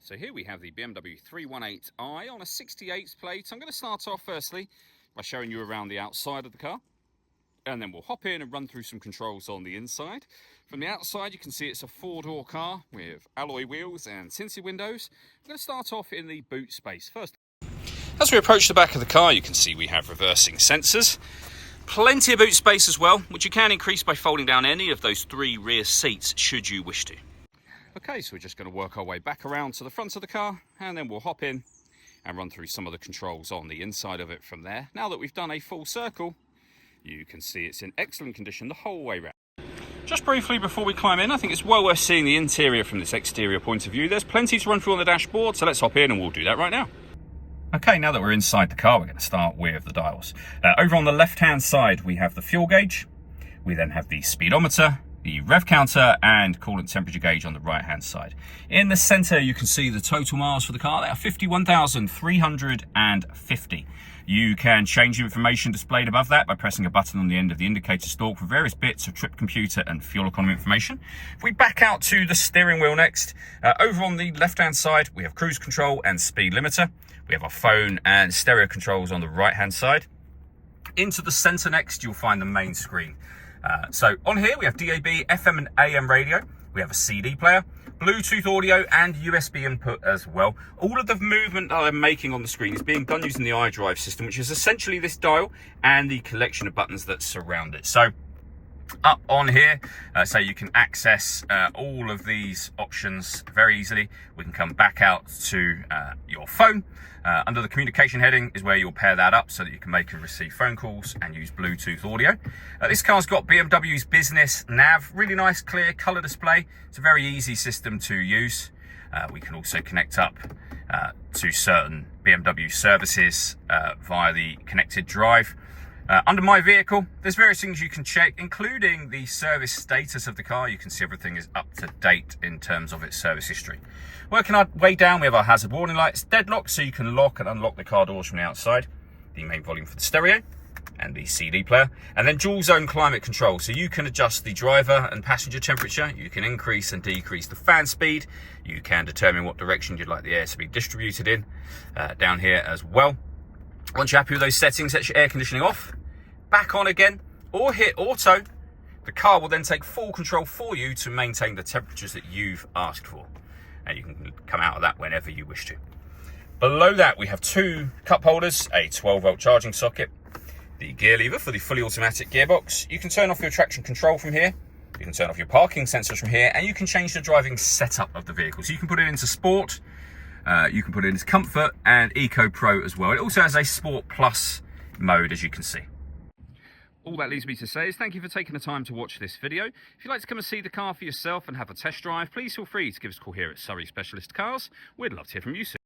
So here we have the BMW 318i on a 68 plate. I'm going to start off firstly by showing you around the outside of the car, and then we'll hop in and run through some controls on the inside. From the outside you can see it's a four-door car with alloy wheels and tinted windows. I'm going to start off in the boot space first. As we approach the back of the car, you can see we have reversing sensors. Plenty of boot space as well, which you can increase by folding down any of those three rear seats should you wish to. Okay, so we're just going to work our way back around to the front of the car, and then we'll hop in and run through some of the controls on the inside of it from there. Now that we've done a full circle, you can see it's in excellent condition the whole way round. Just briefly before we climb in, I think it's well worth seeing the interior from this exterior point of view. There's plenty to run through on the dashboard, so let's hop in and we'll do that right now. Okay, now that we're inside the car, we're going to start with the dials. Over on the left-hand side, we have the fuel gauge. We then have the speedometer, the rev counter, and coolant temperature gauge on the right-hand side. In the center, you can see the total miles for the car. They are 51,350. You can change the information displayed above that by pressing a button on the end of the indicator stalk for various bits of trip computer and fuel economy information. If we back out to the steering wheel next, over on the left-hand side, we have cruise control and speed limiter. We have our phone and stereo controls on the right-hand side. Into the center next, you'll find the main screen. So on here, we have DAB, FM and AM radio. We have a CD player, Bluetooth audio, and USB input as well. All of the movement that I'm making on the screen is being done using the iDrive system, which is essentially this dial and the collection of buttons that surround it. So up on here, so you can access all of these options very easily. We can come back out to your phone. Under the communication heading is where you'll pair that up so that you can make and receive phone calls and use Bluetooth audio. This car's got BMW's business nav, really nice clear color display. It's a very easy system to use. We can also connect up to certain BMW services via the connected drive. Under My Vehicle, there's various things you can check, including the service status of the car. You can see everything is up to date in terms of its service history. Working our way down, we have our hazard warning lights, deadlock, so you can lock and unlock the car doors from the outside, the main volume for the stereo, and the CD player, and then dual zone climate control, so you can adjust the driver and passenger temperature, you can increase and decrease the fan speed, you can determine what direction you'd like the air to be distributed in, down here as well. Once you're happy with those settings, set your air conditioning off, back on again, or hit auto. The car will then take full control for you to maintain the temperatures that you've asked for. And you can come out of that whenever you wish to. Below that, we have two cup holders, a 12-volt charging socket, the gear lever for the fully automatic gearbox. You can turn off your traction control from here. You can turn off your parking sensors from here, and you can change the driving setup of the vehicle. So you can put it into sport, you can put it into comfort and Eco Pro as well. It also has a Sport Plus mode, as you can see. All that leaves me to say is thank you for taking the time to watch this video. If you'd like to come and see the car for yourself and have a test drive, please feel free to give us a call here at Surrey Specialist Cars. We'd love to hear from you soon.